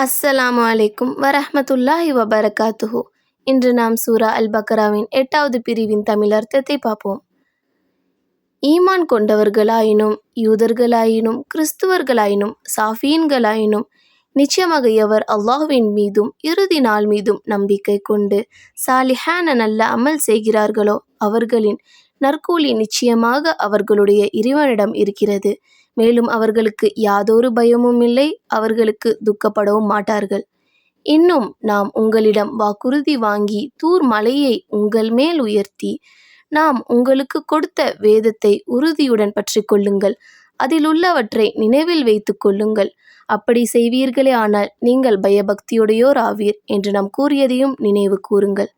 அஸ்ஸலாமு அலைக்கும் வரஹ்மத்துல்லாஹி வபரகாத்துஹு. இன்று நாம் சூரா அல் பக்ராவின் 8வது பிரிவின் தமிழ் அர்த்தத்தை பார்ப்போம். ஈமான் கொண்டவர்களாயினும் யூதர்களாயினும் கிறிஸ்துவர்களாயினும் சாஃபீன்களாயினும் நிச்சயமாக எவர் அல்லாஹ்வின் மீதும் இறுதி நாள் மீதும் நம்பிக்கை கொண்டு சாலிஹான நல்ல அமல் செய்கிறார்களோ அவர்களின் நற்கூலி நிச்சயமாக அவர்களுடைய இறைவனிடம் இருக்கிறது. மேலும் அவர்களுக்கு யாதொரு பயமும் இல்லை, அவர்களுக்கு துக்கப்படவும் மாட்டார்கள். இன்னும் நாம் உங்களிடம் வாக்குறுதி வாங்கி தூர் மலையை உங்கள் மேல் உயர்த்தி நாம் உங்களுக்கு கொடுத்த வேதத்தை உறுதியுடன் பற்றி கொள்ளுங்கள், அதில் உள்ளவற்றை நினைவில் வைத்து கொள்ளுங்கள். அப்படி செய்வீர்களே ஆனால் நீங்கள் பயபக்தியுடையோர் ஆவீர் என்று நாம் கூறியதையும் நினைவு கூறுங்கள்.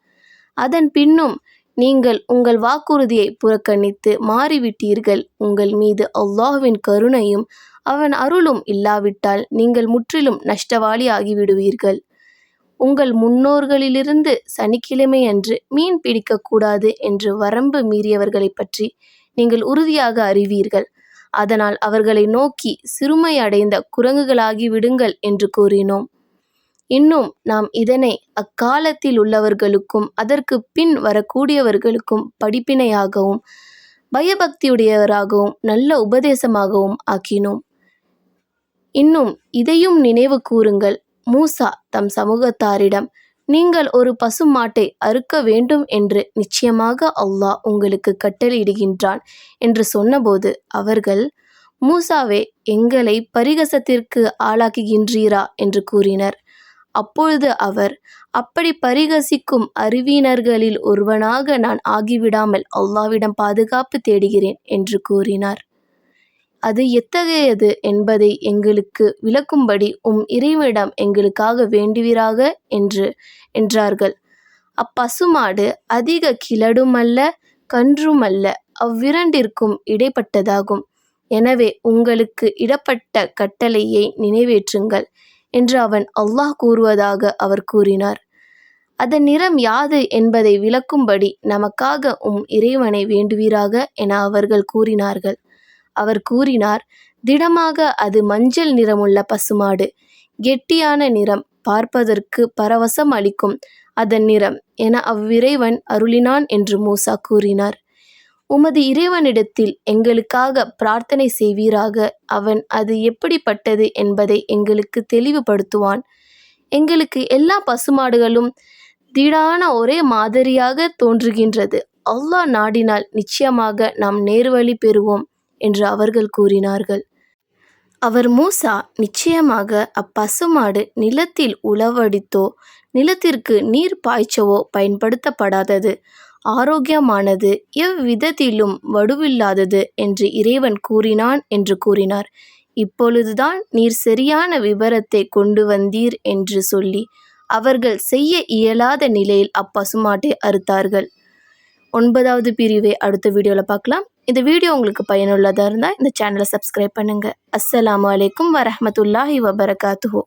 அதன் பின்னும் நீங்கள் உங்கள் வாக்குறுதியை புறக்கணித்து மாறிவிட்டீர்கள். உங்கள் மீது அல்லாஹ்வின் கருணையும் அவன் அருளும் இல்லாவிட்டால் நீங்கள் முற்றிலும் நஷ்டவாளி ஆகிவிடுவீர்கள். உங்கள் முன்னோர்களிலிருந்து சனிக்கிழமை அன்று மீன் பிடிக்கக்கூடாது என்று வரம்பு மீறியவர்களை பற்றி நீங்கள் உறுதியாக அறிவீர்கள். அதனால் அவர்களை நோக்கி சிறுமை அடைந்த குரங்குகளாகி விடுங்கள் என்று கூறினோம். இன்னும் நாம் இதனை அக்காலத்தில் உள்ளவர்களுக்கும் அதற்கு பின் வரக்கூடியவர்களுக்கும் படிப்பினையாகவும் பயபக்தியுடையவராகவும் நல்ல உபதேசமாகவும் ஆக்கினோம். இன்னும் இதையும் நினைவு கூறுங்கள். மூசா தம் சமூகத்தாரிடம், நீங்கள் ஒரு பசுமாட்டை அறுக்க வேண்டும் என்று நிச்சயமாக அல்லாஹ் உங்களுக்கு கட்டளையிடுகின்றான் என்று சொன்னபோது அவர்கள், மூசாவே, எங்களை பரிகசத்திற்கு ஆளாக்குகின்றீரா என்று கூறினர். அப்பொழுது அவர், அப்படி பரிகசிக்கும் அறிவினர்களில் ஒருவனாக நான் ஆகிவிடாமல் அல்லாஹ்விடம் பாதுகாப்பு தேடுகிறேன் என்று கூறினார். அது எத்தகையது என்பதை எங்களுக்கு விளக்கும்படி இறைவனிடம் எங்களுக்காக வேண்டுவீராக என்றார்கள். அப்பசுமாடு அதிக கிழடுமல்ல கன்றுமல்ல, அவ்விரண்டிற்கும் இடைப்பட்டதாகும். எனவே உங்களுக்கு இடப்பட்ட கட்டளையை நிறைவேற்றுங்கள் என்று அல்லாஹ் கூறுவதாக அவர் கூறினார். அதன் நிறம் யாது என்பதை விளக்கும்படி நமக்காக இறைவனை வேண்டுவீராக என அவர்கள் கூறினார்கள். அவர் கூறினார், திடமாக அது மஞ்சள் நிறமுள்ள பசுமாடு, கெட்டியான நிறம், பார்ப்பதற்கு பரவசம் அளிக்கும் அதன் நிறம் என அவ்விறைவன் அருளினான் என்று மூசா கூறினார். உமது இறைவனிடத்தில் எங்களுக்காக பிரார்த்தனை செய்வீராக, அவன் அது எப்படிப்பட்டது என்பதை எங்களுக்கு தெளிவுபடுத்துவான். எங்களுக்கு எல்லா பசுமாடுகளும் திடான ஒரே மாதிரியாக தோன்றுகின்றது. அல்லாஹ் நாடினால் நிச்சயமாக நாம் நேர்வழி பெறுவோம் என்று அவர்கள் கூறினார்கள். அவர் மூசா, நிச்சயமாக அப்பசுமாடு நிலத்தில் உழவடித்தோ நிலத்திற்கு நீர் பாய்ச்சவோ பயன்படுத்தப்படாதது, ஆரோக்கியமானது, எவ்விதத்திலும் வடுவில்லாதது என்று இறைவன் கூறினான் என்று கூறினார். இப்பொழுதுதான் நீர் சரியான விபரத்தை கொண்டு வந்தீர் என்று சொல்லி அவர்கள் செய்ய இயலாத நிலையில் அப்பசுமாட்டை அறுத்தார்கள். 9வது பிரிவை அடுத்த வீடியோவில் பார்க்கலாம். இந்த வீடியோ உங்களுக்கு பயனுள்ளதாக இருந்தால் இந்த சேனலை சப்ஸ்கிரைப் பண்ணுங்கள். அஸ்ஸலாமு அலைக்கும் வரஹ்மத்துல்லாஹி வபரகாத்துஹு.